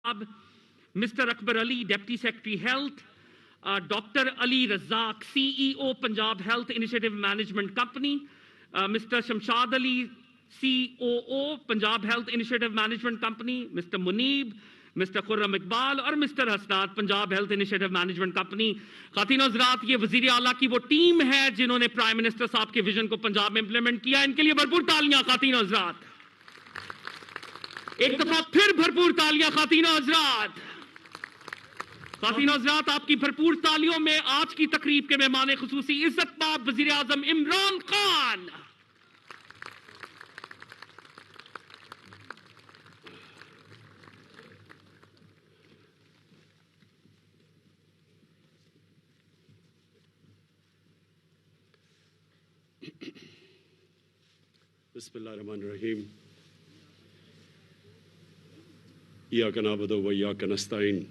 Mr. Akbar Ali, Deputy Secretary Health, Dr. Ali Razak, CEO, Punjab Health Initiative Management Company, Mr. Shamshad Ali, COO, Punjab Health Initiative Management Company, Mr. Muneeb, Mr. Khurram Iqbal اور Mr. Hasnat Punjab health initiative management company. خواتین حضرات، یہ وزیر اعلیٰ کی وہ team ہے جنہوں نے پرائم منسٹر صاحب کے ویژن کو پنجاب میں امپلیمنٹ کیا. ان کے لیے بھرپور تالیاں خواتین حضرات. ایک دفعہ پھر بھرپور تالیاں خواتین حضرات. خواتین حضرات، آپ کی بھرپور تالیوں میں آج کی تقریب کے مہمان خصوصی عزت مآب وزیر اعظم عمران خان. بسم اللہ الرحمن الرحیم. ایاک نعبد و ایاک نستعین.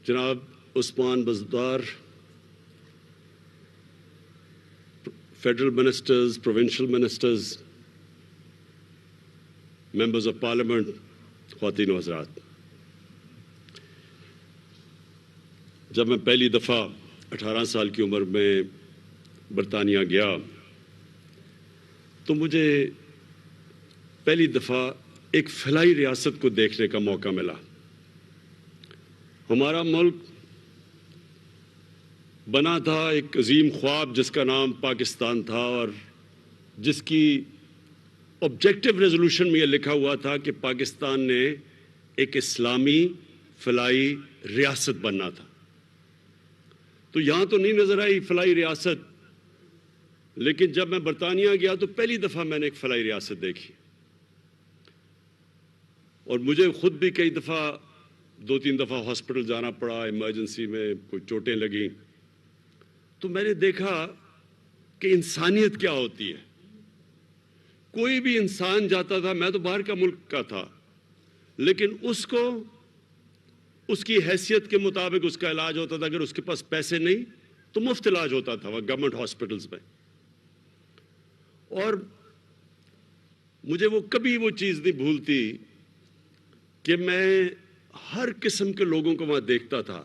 جناب Usman Buzdar, federal ministers, provincial ministers, members of parliament, خواتین و حضرات، جب میں پہلی دفعہ 18 سال کی عمر میں برطانیہ گیا تو مجھے پہلی دفعہ ایک فلاحی ریاست کو دیکھنے کا موقع ملا. ہمارا ملک بنا تھا ایک عظیم خواب جس کا نام پاکستان تھا، اور جس کی آبجیکٹو ریزولوشن میں یہ لکھا ہوا تھا کہ پاکستان نے ایک اسلامی فلاحی ریاست بننا تھا. تو یہاں تو نہیں نظر آئی فلاحی ریاست، لیکن جب میں برطانیہ گیا تو پہلی دفعہ میں نے ایک فلاحی ریاست دیکھی. اور مجھے خود بھی کئی دفعہ 2-3 دفعہ ہاسپٹل جانا پڑا، ایمرجنسی میں کوئی چوٹیں لگیں. تو میں نے دیکھا کہ انسانیت کیا ہوتی ہے. کوئی بھی انسان جاتا تھا، میں تو باہر کا ملک کا تھا، لیکن اس کو اس کی حیثیت کے مطابق اس کا علاج ہوتا تھا. اگر اس کے پاس پیسے نہیں تو مفت علاج ہوتا تھا وہ گورنمنٹ ہاسپٹلز میں. اور مجھے وہ کبھی وہ چیز نہیں بھولتی کہ میں ہر قسم کے لوگوں کو وہاں دیکھتا تھا،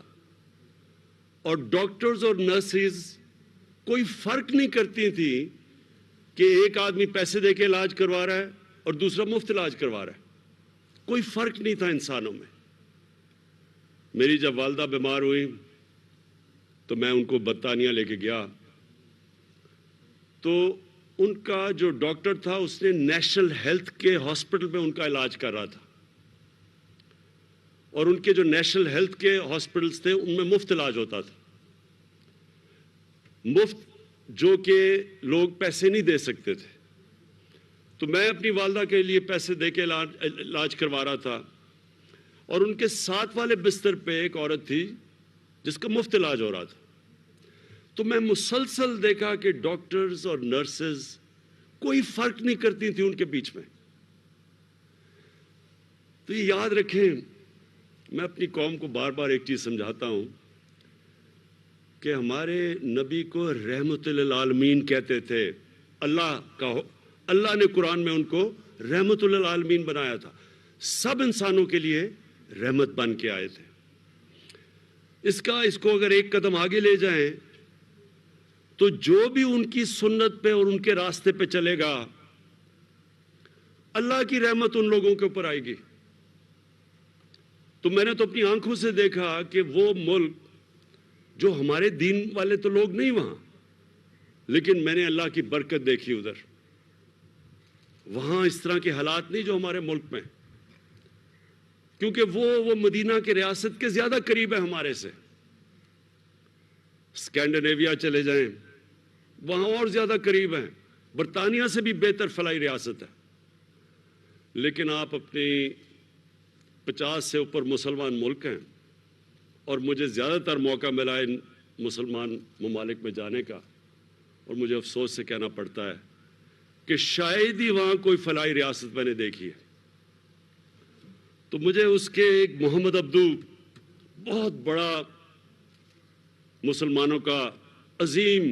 اور ڈاکٹرز اور نرسز کوئی فرق نہیں کرتی تھی کہ ایک آدمی پیسے دے کے علاج کروا رہا ہے اور دوسرا مفت علاج کروا رہا ہے. کوئی فرق نہیں تھا انسانوں میں. میری جب والدہ بیمار ہوئی تو میں ان کو برطانیہ لے کے گیا، تو ان کا جو ڈاکٹر تھا اس نے نیشنل ہیلتھ کے ہاسپٹل میں ان کا علاج کر رہا تھا، اور ان کے جو نیشنل ہیلتھ کے ہاسپٹلز تھے ان میں مفت علاج ہوتا تھا. مفت جو کہ لوگ پیسے نہیں دے سکتے تھے. تو میں اپنی والدہ کے لیے پیسے دے کے علاج کروا رہا تھا، اور ان کے ساتھ والے بستر پہ ایک عورت تھی جس کا مفت علاج ہو رہا تھا. تو میں مسلسل دیکھا کہ ڈاکٹرز اور نرسز کوئی فرق نہیں کرتی تھی ان کے بیچ میں. تو یہ یاد رکھیں، میں اپنی قوم کو بار بار ایک چیز سمجھاتا ہوں کہ ہمارے نبی کو رحمت للعالمین کہتے تھے. اللہ نے قرآن میں ان کو رحمت للعالمین بنایا تھا. سب انسانوں کے لیے رحمت بن کے آئے تھے. اس کو اگر ایک قدم آگے لے جائیں تو جو بھی ان کی سنت پہ اور ان کے راستے پہ چلے گا، اللہ کی رحمت ان لوگوں کے اوپر آئے گی. تو میں نے تو اپنی آنکھوں سے دیکھا کہ وہ ملک جو ہمارے دین والے تو لوگ نہیں وہاں، لیکن میں نے اللہ کی برکت دیکھی ادھر. وہاں اس طرح کے حالات نہیں جو ہمارے ملک میں، کیونکہ وہ مدینہ کے ریاست کے زیادہ قریب ہے ہمارے سے. اسکینڈینیویا چلے جائیں، وہاں اور زیادہ قریب ہیں. برطانیہ سے بھی بہتر فلاحی ریاست ہے. لیکن آپ اپنی 50 سے اوپر مسلمان ملک ہیں، اور مجھے زیادہ تر موقع ملا ان مسلمان ممالک میں جانے کا، اور مجھے افسوس سے کہنا پڑتا ہے کہ شاید ہی وہاں کوئی فلاحی ریاست میں نے دیکھی ہے. تو مجھے اس کے ایک محمد عبدو بہت بڑا مسلمانوں کا عظیم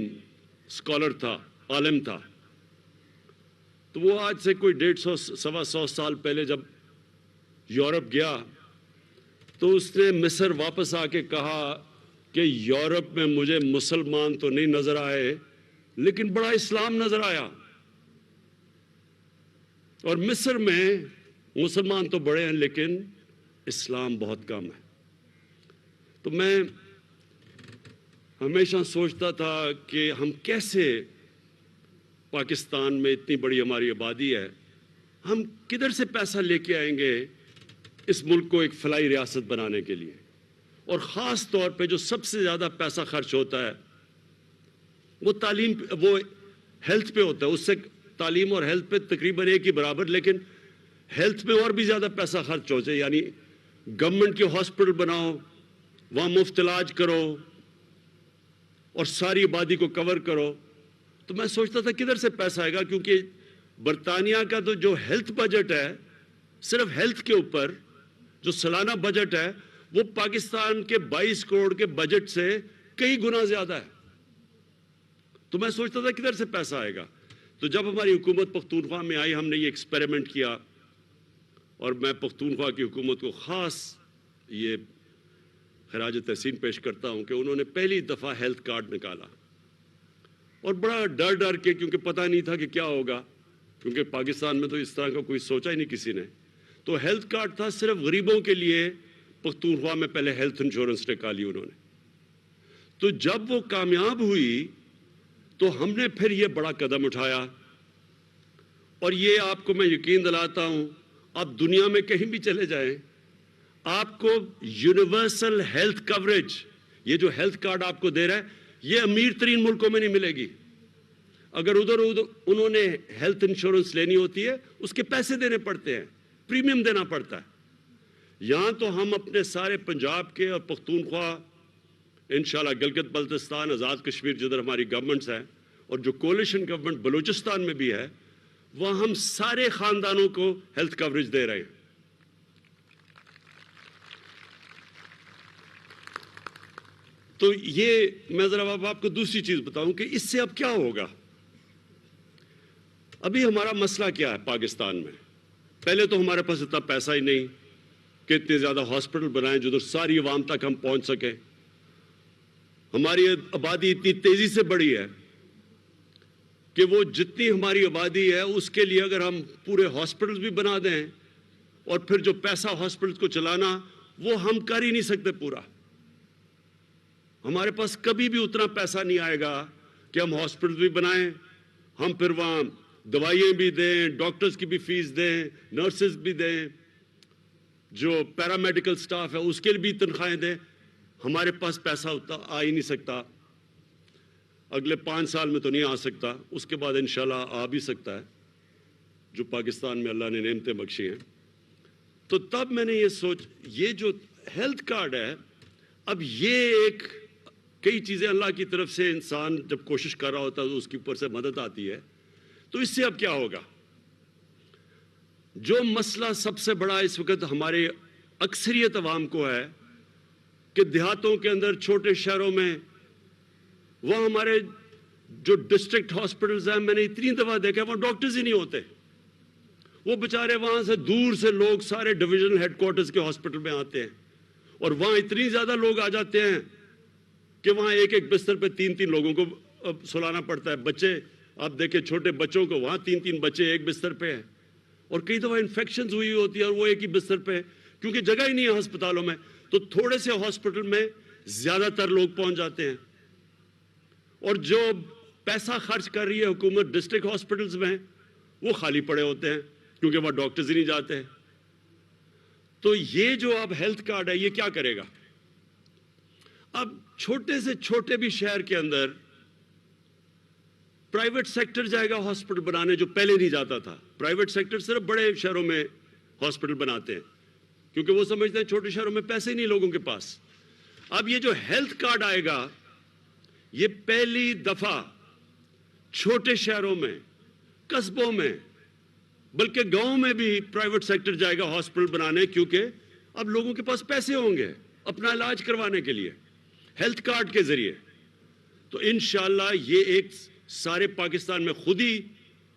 اسکالر تھا، عالم تھا. تو وہ آج سے کوئی 150-125 سال پہلے جب یورپ گیا تو اس نے مصر واپس آ کے کہا کہ یورپ میں مجھے مسلمان تو نہیں نظر آئے لیکن بڑا اسلام نظر آیا، اور مصر میں مسلمان تو بڑے ہیں لیکن اسلام بہت کم ہے۔ تو میں ہمیشہ سوچتا تھا کہ ہم کیسے، پاکستان میں اتنی بڑی ہماری آبادی ہے، ہم کدھر سے پیسہ لے کے آئیں گے اس ملک کو ایک فلاحی ریاست بنانے کے لیے، اور خاص طور پہ جو سب سے زیادہ پیسہ خرچ ہوتا ہے وہ تعلیم، وہ ہیلتھ پہ ہوتا ہے۔ اس سے تعلیم اور ہیلتھ پہ تقریباً ایک ہی برابر، لیکن ہیلتھ میں اور بھی زیادہ پیسہ خرچ ہو جائے، یعنی گورنمنٹ کے ہاسپٹل بناؤ، وہاں مفت علاج کرو اور ساری آبادی کو کور کرو۔ تو میں سوچتا تھا کدھر سے پیسہ آئے گا، کیونکہ برطانیہ کا تو جو ہیلتھ بجٹ ہے، صرف ہیلتھ کے اوپر جو سالانہ بجٹ ہے وہ پاکستان کے 22 کروڑ کے بجٹ سے کئی گنا زیادہ ہے۔ تو میں سوچتا تھا کدھر سے پیسہ آئے گا۔ تو جب ہماری حکومت پختونخوا میں آئی، ہم نے یہ ایکسپیریمنٹ کیا، اور میں پختونخوا کی حکومت کو خاص یہ خراج تحسین پیش کرتا ہوں کہ انہوں نے پہلی دفعہ ہیلتھ کارڈ نکالا، اور بڑا ڈر کے، کیونکہ پتہ نہیں تھا کہ کیا ہوگا، کیونکہ پاکستان میں تو اس طرح کا کوئی سوچا ہی نہیں کسی نے۔ تو ہیلتھ کارڈ تھا صرف غریبوں کے لیے، پختونخوا میں پہلے ہیلتھ انشورنس نکالی انہوں نے۔ تو جب وہ کامیاب ہوئی تو ہم نے پھر یہ بڑا قدم اٹھایا، اور یہ آپ کو میں یقین دلاتا ہوں، آپ دنیا میں کہیں بھی چلے جائیں، آپ کو یونیورسل ہیلتھ کوریج، یہ جو ہیلتھ کارڈ آپ کو دے رہا ہے، یہ امیر ترین ملکوں میں نہیں ملے گی۔ اگر ادھر انہوں نے ہیلتھ انشورنس لینی ہوتی ہے، اس کے پیسے دینے پڑتے ہیں، پریمیم دینا پڑتا ہے۔ یہاں تو ہم اپنے سارے پنجاب کے اور پختونخوا، انشاءاللہ گلگت بلتستان، آزاد کشمیر جدھر ہماری گورنمنٹس ہیں، اور جو کولیشن گورنمنٹ بلوچستان میں بھی ہے، وہاں ہم سارے خاندانوں کو ہیلتھ کوریج دے رہے ہیں۔ تو یہ میں ذرا آپ کو دوسری چیز بتاؤں کہ اس سے اب کیا ہوگا۔ ابھی ہمارا مسئلہ کیا ہے پاکستان میں؟ پہلے تو ہمارے پاس اتنا پیسہ ہی نہیں کہ اتنے زیادہ ہاسپٹل بنائیں جدھر ساری عوام تک ہم پہنچ سکیں۔ ہماری آبادی اتنی تیزی سے بڑھی ہے کہ وہ جتنی ہماری آبادی ہے اس کے لیے اگر ہم پورے ہاسپٹل بھی بنا دیں، اور پھر جو پیسہ ہاسپٹل کو چلانا، وہ ہم کر ہی نہیں سکتے پورا۔ ہمارے پاس کبھی بھی اتنا پیسہ نہیں آئے گا کہ ہم ہاسپٹل بھی بنائیں، ہم پھر وہاں دوائیں بھی دیں، ڈاکٹرز کی بھی فیس دیں، نرسز بھی دیں، جو پیرامیڈیکل سٹاف ہے اس کے لیے بھی تنخواہیں دیں۔ ہمارے پاس پیسہ اتنا آ ہی نہیں سکتا، اگلے 5 سال میں تو نہیں آ سکتا، اس کے بعد انشاءاللہ آ بھی سکتا ہے، جو پاکستان میں اللہ نے نعمتیں بخشی ہیں۔ تو تب میں نے یہ جو ہیلتھ کارڈ ہے، اب یہ ایک کئی چیزیں اللہ کی طرف سے انسان جب کوشش کر رہا ہوتا ہے تو اس کے اوپر سے مدد آتی ہے۔ تو اس سے اب کیا ہوگا؟ جو مسئلہ سب سے بڑا اس وقت ہمارے اکثریت عوام کو ہے کہ دیہاتوں کے اندر، چھوٹے شہروں میں، وہاں ہمارے جو ڈسٹرکٹ ہاسپٹلز ہیں، میں نے اتنی دفعہ دیکھا ہے وہاں ڈاکٹرز ہی نہیں ہوتے۔ وہ بیچارے وہاں سے دور سے لوگ سارے ڈویژن ہیڈ کوارٹرز کے ہاسپٹل میں آتے ہیں، اور وہاں اتنی زیادہ لوگ آ جاتے ہیں کہ وہاں ایک بستر پہ 3 لوگوں کو سلانا پڑتا ہے۔ بچے آپ دیکھیں، چھوٹے بچوں کو وہاں 3 بچے ایک بستر پہ ہیں، اور کئی دفعہ انفیکشنز ہوئی ہوتی ہے اور وہ ایک ہی بستر پہ، کیونکہ جگہ ہی نہیں ہے ہسپتالوں میں، تو تھوڑے سے ہاسپٹل میں زیادہ تر لوگ پہنچ جاتے ہیں۔ اور جو پیسہ خرچ کر رہی ہے حکومت ڈسٹرکٹ ہاسپٹلز میں، وہ خالی پڑے ہوتے ہیں کیونکہ وہاں ڈاکٹرز ہی نہیں جاتے ہیں۔ تو یہ جو اب ہیلتھ کارڈ ہے، یہ کیا کرے گا؟ اب چھوٹے سے چھوٹے بھی شہر کے اندر پرائیویٹ سیکٹر جائے گا ہاسپٹل بنانے، جو پہلے نہیں جاتا تھا۔ پرائیویٹ سیکٹر صرف بڑے شہروں میں ہاسپٹل بناتے ہیں کیونکہ وہ سمجھتے ہیں چھوٹے شہروں میں پیسے ہی نہیں لوگوں کے پاس۔ اب یہ جو ہیلتھ کارڈ آئے گا، یہ پہلی دفعہ چھوٹے شہروں میں، قصبوں میں، بلکہ گاؤں میں بھی پرائیویٹ سیکٹر جائے گا ہاسپٹل بنانے، کیونکہ اب لوگوں کے پاس پیسے ہوں گے اپنا علاج کروانے کے لیے ہیلتھ کارڈ کے ذریعے۔ تو انشاءاللہ یہ ایک سارے پاکستان میں خود ہی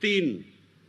3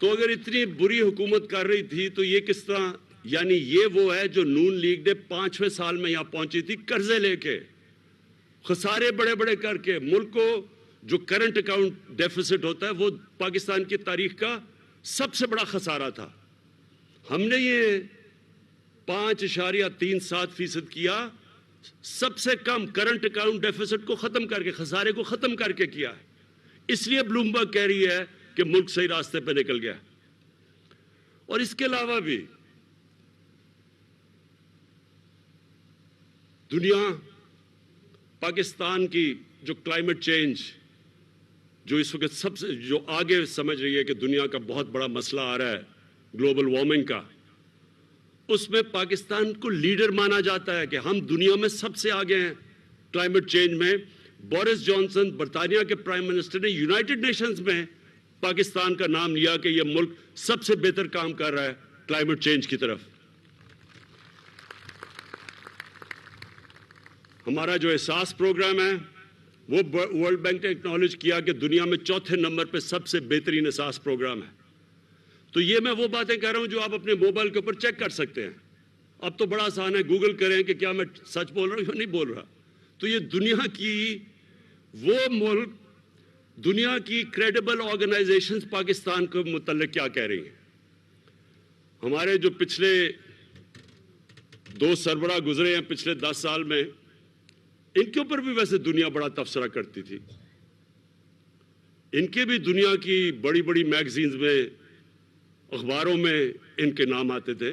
تو اگر اتنی بری حکومت کر رہی تھی تو یہ کس طرح، یعنی یہ وہ ہے جو نون لیگ نے 5ویں سال میں یہاں پہنچی تھی قرضے لے کے، خسارے بڑے بڑے کر کے ملک کو، جو کرنٹ اکاؤنٹ ڈیفیسٹ ہوتا ہے وہ پاکستان کی تاریخ کا سب سے بڑا خسارہ تھا. ہم نے یہ 5.37% کیا، سب سے کم کرنٹ اکاؤنٹ ڈیفیسٹ کو ختم کر کے، خسارے کو ختم کر کے کیا ہے. اس لیے بلومبرگ کہہ رہی ہے کہ ملک صحیح راستے پہ نکل گیا. اور اس کے علاوہ بھی دنیا پاکستان کی جو کلائمیٹ چینج، جو اس وقت سب سے جو آگے سمجھ رہی ہے کہ دنیا کا بہت بڑا مسئلہ آ رہا ہے گلوبل وارمنگ کا، اس میں پاکستان کو لیڈر مانا جاتا ہے کہ ہم دنیا میں سب سے آگے ہیں کلائمیٹ چینج میں. بورس جانسن برطانیہ کے پرائم منسٹر نے یونائٹڈ نیشنز میں پاکستان کا نام لیا کہ یہ ملک سب سے بہتر کام کر رہا ہے کلائمیٹ چینج کی طرف. ہمارا جو احساس پروگرام ہے وہ ورلڈ بینک نے ایکنالج کیا کہ دنیا میں 4تھے نمبر پہ سب سے بہترین احساس پروگرام ہے. تو یہ میں وہ باتیں کہہ رہا ہوں جو آپ اپنے موبائل کے اوپر چیک کر سکتے ہیں. اب تو بڑا آسان ہے، گوگل کریں کہ کیا میں سچ بول رہا ہوں یا نہیں بول رہا. تو یہ دنیا کی وہ ملک، دنیا کی کریڈیبل آرگنائزیشنز پاکستان کو متعلق کیا کہہ رہی ہیں. ہمارے جو پچھلے 2 سربراہ گزرے ہیں پچھلے 10 سال میں، ان کے اوپر بھی ویسے دنیا بڑا تبصرہ کرتی تھی. ان کے بھی دنیا کی بڑی بڑی میگزینز میں، اخباروں میں ان کے نام آتے تھے.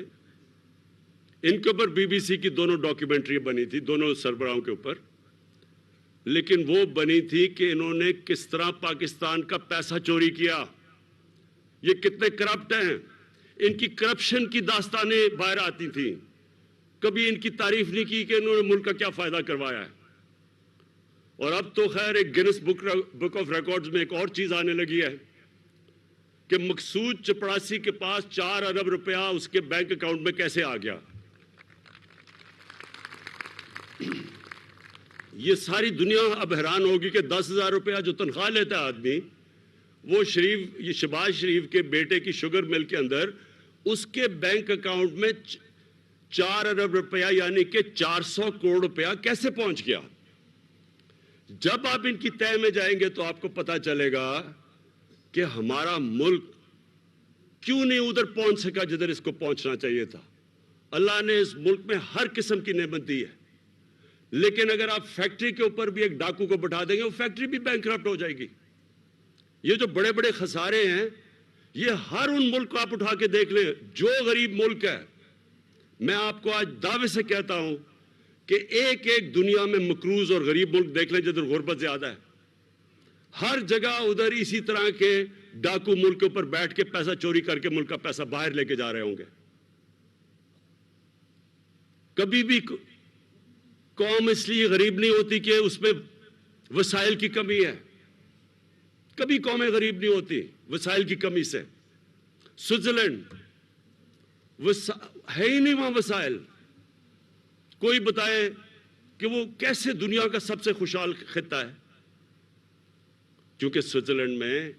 ان کے اوپر BBC کی دونوں ڈاکیومنٹری بنی تھی دونوں سربراہوں کے اوپر، لیکن وہ بنی تھی کہ انہوں نے کس طرح پاکستان کا پیسہ چوری کیا، یہ کتنے کرپٹ ہیں. ان کی کرپشن کی داستانیں باہر آتی تھیں. کبھی ان کی تعریف نہیں کی کہ انہوں نے ملک کا کیا فائدہ کروایا ہے. اور اب تو خیر ایک گینس بک آف ریکارڈز میں ایک اور چیز آنے لگی ہے کہ مقصود چپڑاسی کے پاس 4 ارب روپیہ اس کے بینک اکاؤنٹ میں کیسے آ گیا. یہ ساری دنیا اب حیران ہوگی کہ 10,000 روپیہ جو تنخواہ لیتا ہے آدمی، وہ یہ شہباز شریف کے بیٹے کی شوگر مل کے اندر اس کے بینک اکاؤنٹ میں 4 ارب روپیہ یعنی کہ 400 کروڑ روپیہ کیسے پہنچ گیا. جب آپ ان کی تہ میں جائیں گے تو آپ کو پتا چلے گا کہ ہمارا ملک کیوں نہیں ادھر پہنچ سکا جدھر اس کو پہنچنا چاہیے تھا. اللہ نے اس ملک میں ہر قسم کی نعمت دی ہے، لیکن اگر آپ فیکٹری کے اوپر بھی ایک ڈاکو کو بٹھا دیں گے وہ فیکٹری بھی بینکرپٹ ہو جائے گی. یہ جو بڑے بڑے خسارے ہیں یہ ہر ان ملک کو آپ اٹھا کے دیکھ لیں جو غریب ملک ہے. میں آپ کو آج دعوے سے کہتا ہوں کہ ایک دنیا میں مقروض اور غریب ملک دیکھ لیں جدھر غربت زیادہ ہے. ہر جگہ ادھر اسی طرح کے ڈاکو ملک کے اوپر بیٹھ کے پیسہ چوری کر کے ملک کا پیسہ باہر لے کے جا رہے ہوں گے. کبھی بھی قوم اس لیے غریب نہیں ہوتی کہ اس میں وسائل کی کمی ہے. کبھی قومیں غریب نہیں ہوتی وسائل کی کمی سے. سوئٹزرلینڈ ہے ہی نہیں وہاں وسائل. کوئی بتائے کہ وہ کیسے دنیا کا سب سے خوشحال خطہ ہے؟ کیونکہ سوئٹزرلینڈ میں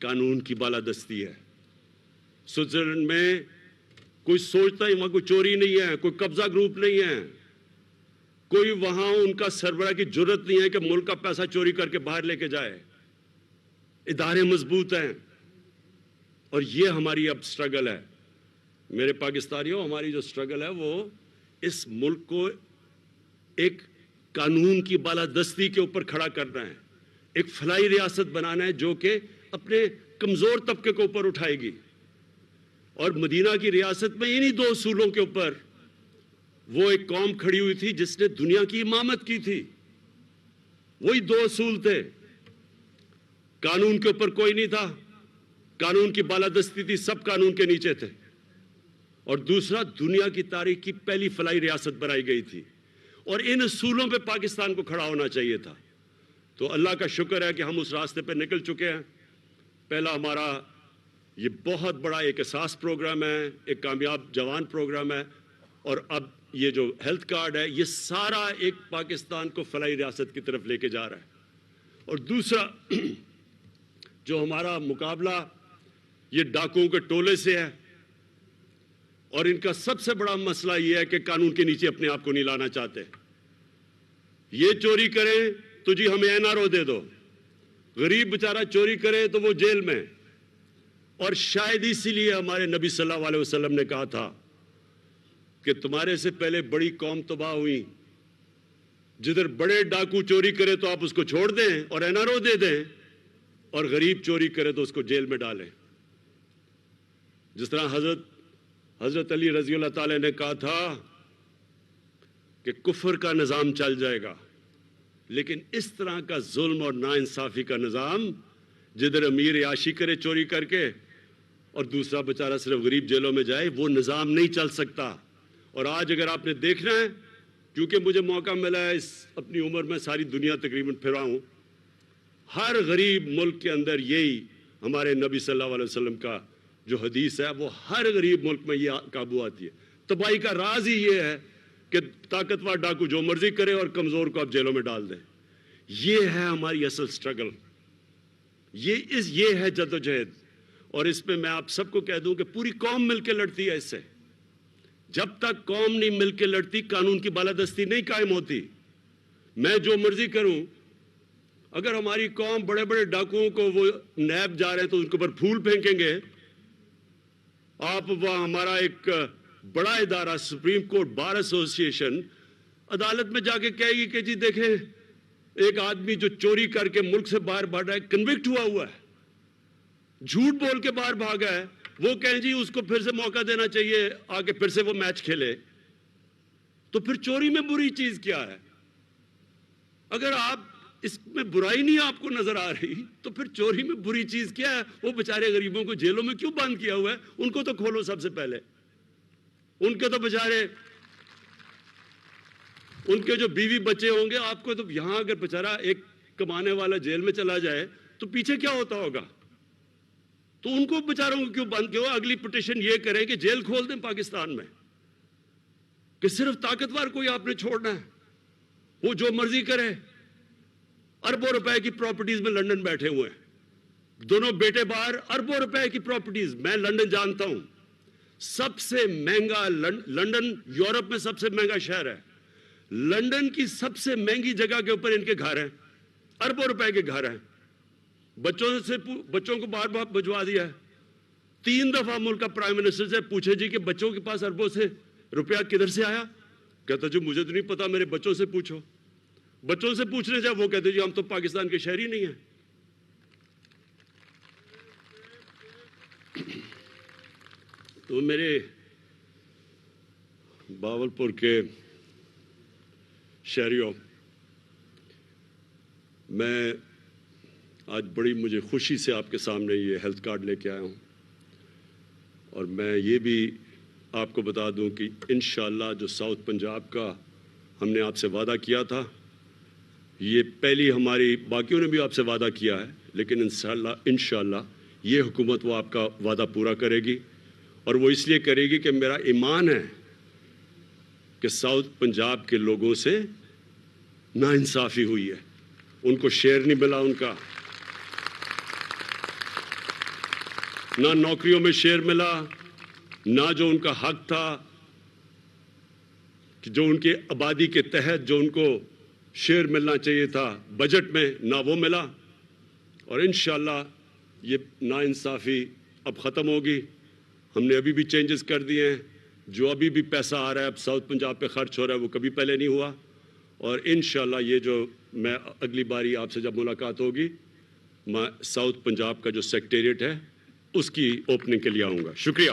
قانون کی بالادستی ہے. سوئٹزرلینڈ میں کوئی سوچتا ہی وہاں کوئی چوری نہیں ہے، کوئی قبضہ گروپ نہیں ہے، کوئی وہاں ان کا سربراہ کی جرت نہیں ہے کہ ملک کا پیسہ چوری کر کے باہر لے کے جائے. ادارے مضبوط ہیں. اور یہ ہماری اب سٹرگل ہے میرے پاکستانیوں. ہماری جو سٹرگل ہے وہ اس ملک کو ایک قانون کی بالادستی کے اوپر کھڑا کرنا ہے، ایک فلاحی ریاست بنانا ہے جو کہ اپنے کمزور طبقے کو اوپر اٹھائے گی. اور مدینہ کی ریاست میں انہی 2 اصولوں کے اوپر وہ ایک قوم کھڑی ہوئی تھی جس نے دنیا کی امامت کی تھی. وہی 2 اصول تھے. قانون کے اوپر کوئی نہیں تھا، قانون کی بالادستی تھی، سب قانون کے نیچے تھے. اور دوسرا دنیا کی تاریخ کی پہلی فلاحی ریاست بنائی گئی تھی. اور ان اصولوں پہ پاکستان کو کھڑا ہونا چاہیے تھا. تو اللہ کا شکر ہے کہ ہم اس راستے پہ نکل چکے ہیں. پہلا ہمارا یہ بہت بڑا ایک احساس پروگرام ہے، ایک کامیاب جوان پروگرام ہے. اور اب یہ جو ہیلتھ کارڈ ہے یہ سارا ایک پاکستان کو فلاحی ریاست کی طرف لے کے جا رہا ہے. اور دوسرا جو ہمارا مقابلہ یہ ڈاکوؤں کے ٹولے سے ہے، اور ان کا سب سے بڑا مسئلہ یہ ہے کہ قانون کے نیچے اپنے آپ کو نہیں لانا چاہتے۔ یہ چوری کریں تو جی ہمیں NRO دے دو، غریب بیچارہ چوری کرے تو وہ جیل میں۔ اور شاید اسی لیے ہمارے نبی صلی اللہ علیہ وسلم نے کہا تھا کہ تمہارے سے پہلے بڑی قوم تباہ ہوئی، جدھر بڑے ڈاکو چوری کرے تو آپ اس کو چھوڑ دیں اور NRO دے دیں، اور غریب چوری کرے تو اس کو جیل میں ڈالیں۔ جس طرح حضرت علی رضی اللہ تعالی نے کہا تھا کہ کفر کا نظام چل جائے گا، لیکن اس طرح کا ظلم اور ناانصافی کا نظام جدھر امیر عیاشی کرے چوری کر کے اور دوسرا بیچارہ صرف غریب جیلوں میں جائے، وہ نظام نہیں چل سکتا۔ اور آج اگر آپ نے دیکھنا ہے، کیونکہ مجھے موقع ملا ہے اس اپنی عمر میں ساری دنیا تقریباً پھرا ہوں، ہر غریب ملک کے اندر یہی ہمارے نبی صلی اللہ علیہ وسلم کا جو حدیث ہے، وہ ہر غریب ملک میں یہ قابو آتی ہے۔ تباہی کا راز ہی یہ ہے کہ طاقتور ڈاکو جو مرضی کرے اور کمزور کو آپ جیلوں میں ڈال دیں۔ یہ ہے ہماری اصل سٹرگل، یہ ہے جدوجہد۔ اور اس میں میں آپ سب کو کہہ دوں کہ پوری قوم مل کے لڑتی ہے اس سے۔ جب تک قوم نہیں مل کے لڑتی، قانون کی بالادستی نہیں قائم ہوتی۔ میں جو مرضی کروں، اگر ہماری قوم بڑے بڑے ڈاکوؤں کو وہ نیب جا رہے ہیں تو ان کے اوپر پھول پھینکیں گے، آپ وہاں ہمارا ایک بڑا ادارہ سپریم کورٹ بار ایسوسی ایشن عدالت میں جا کے کہے گی کہ جی دیکھیں ایک آدمی جو چوری کر کے ملک سے باہر بھاگ رہا ہے، کنوکٹ ہوا ہے، جھوٹ بول کے باہر بھاگا ہے، وہ کہیں جی اس کو پھر سے موقع دینا چاہیے آگے پھر سے وہ میچ کھیلے، تو پھر چوری میں بری چیز کیا ہے؟ اگر آپ اس میں برائی نہیں آپ کو نظر آ رہی تو پھر چوری میں بری چیز کیا ہے؟ وہ بیچارے غریبوں کو جیلوں میں کیوں بند کیا ہوا ہے؟ ان کو تو کھولو سب سے پہلے، ان کے تو بیچارے، ان کے جو بیوی بچے ہوں گے، آپ کو تو یہاں اگر بیچارہ ایک کمانے والا جیل میں چلا جائے تو پیچھے کیا ہوتا ہوگا؟ تو ان کو بیچاروں کو کیوں بند کیا ہوا؟ اگلی پٹیشن یہ کریں کہ جیل کھول دیں پاکستان میں، کہ صرف طاقتور کوئی آپ نے چھوڑنا ہے، وہ جو مرضی کرے۔ اربوں روپے کی پراپرٹیز میں لندن بیٹھے ہوئے ہیں، دونوں بیٹے باہر، اربوں روپے کی پراپرٹیز۔ میں لندن جانتا ہوں، سب سے مہنگا لندن یورپ میں سب سے مہنگا شہر ہے، لندن کی سب سے مہنگی جگہ کے اوپر ان کے گھر ہیں، اربوں روپے کے گھر ہیں۔ بچوں کو باہر بھجوا دیا ہے۔ 3 دفعہ ملک کا پرائم منسٹر سے پوچھے جی کہ بچوں کے پاس اربوں سے روپیہ کدھر سے آیا؟ کہتا جی مجھے تو نہیں پتا، میرے بچوں سے پوچھو۔ بچوں سے پوچھنے سے وہ کہتے جی ہم تو پاکستان کے شہری نہیں ہیں۔ تو میرے باولپور کے شہریوں، میں آج بڑی مجھے خوشی سے آپ کے سامنے یہ ہیلتھ کارڈ لے کے آیا ہوں، اور میں یہ بھی آپ کو بتا دوں کہ انشاءاللہ جو ساؤتھ پنجاب کا ہم نے آپ سے وعدہ کیا تھا، یہ پہلی ہماری، باقیوں نے بھی آپ سے وعدہ کیا ہے، لیکن انشاءاللہ یہ حکومت وہ آپ کا وعدہ پورا کرے گی، اور وہ اس لیے کرے گی کہ میرا ایمان ہے کہ ساؤتھ پنجاب کے لوگوں سے ناانصافی ہوئی ہے، ان کو شیئر نہیں ملا، ان کا نہ نوکریوں میں شیئر ملا، نہ جو ان کا حق تھا کہ جو ان کے آبادی کے تحت جو ان کو شیئر ملنا چاہیے تھا بجٹ میں، نہ وہ ملا۔ اور انشاءاللہ یہ ناانصافی اب ختم ہوگی۔ ہم نے ابھی بھی چینجز کر دیے ہیں، جو ابھی بھی پیسہ آ رہا ہے اب ساؤتھ پنجاب پہ خرچ ہو رہا ہے وہ کبھی پہلے نہیں ہوا، اور انشاءاللہ یہ جو میں اگلی باری آپ سے جب ملاقات ہوگی، میں ساؤتھ پنجاب کا جو سیکریٹریٹ ہے اس کی اوپننگ کے لیے آؤں گا۔ شکریہ۔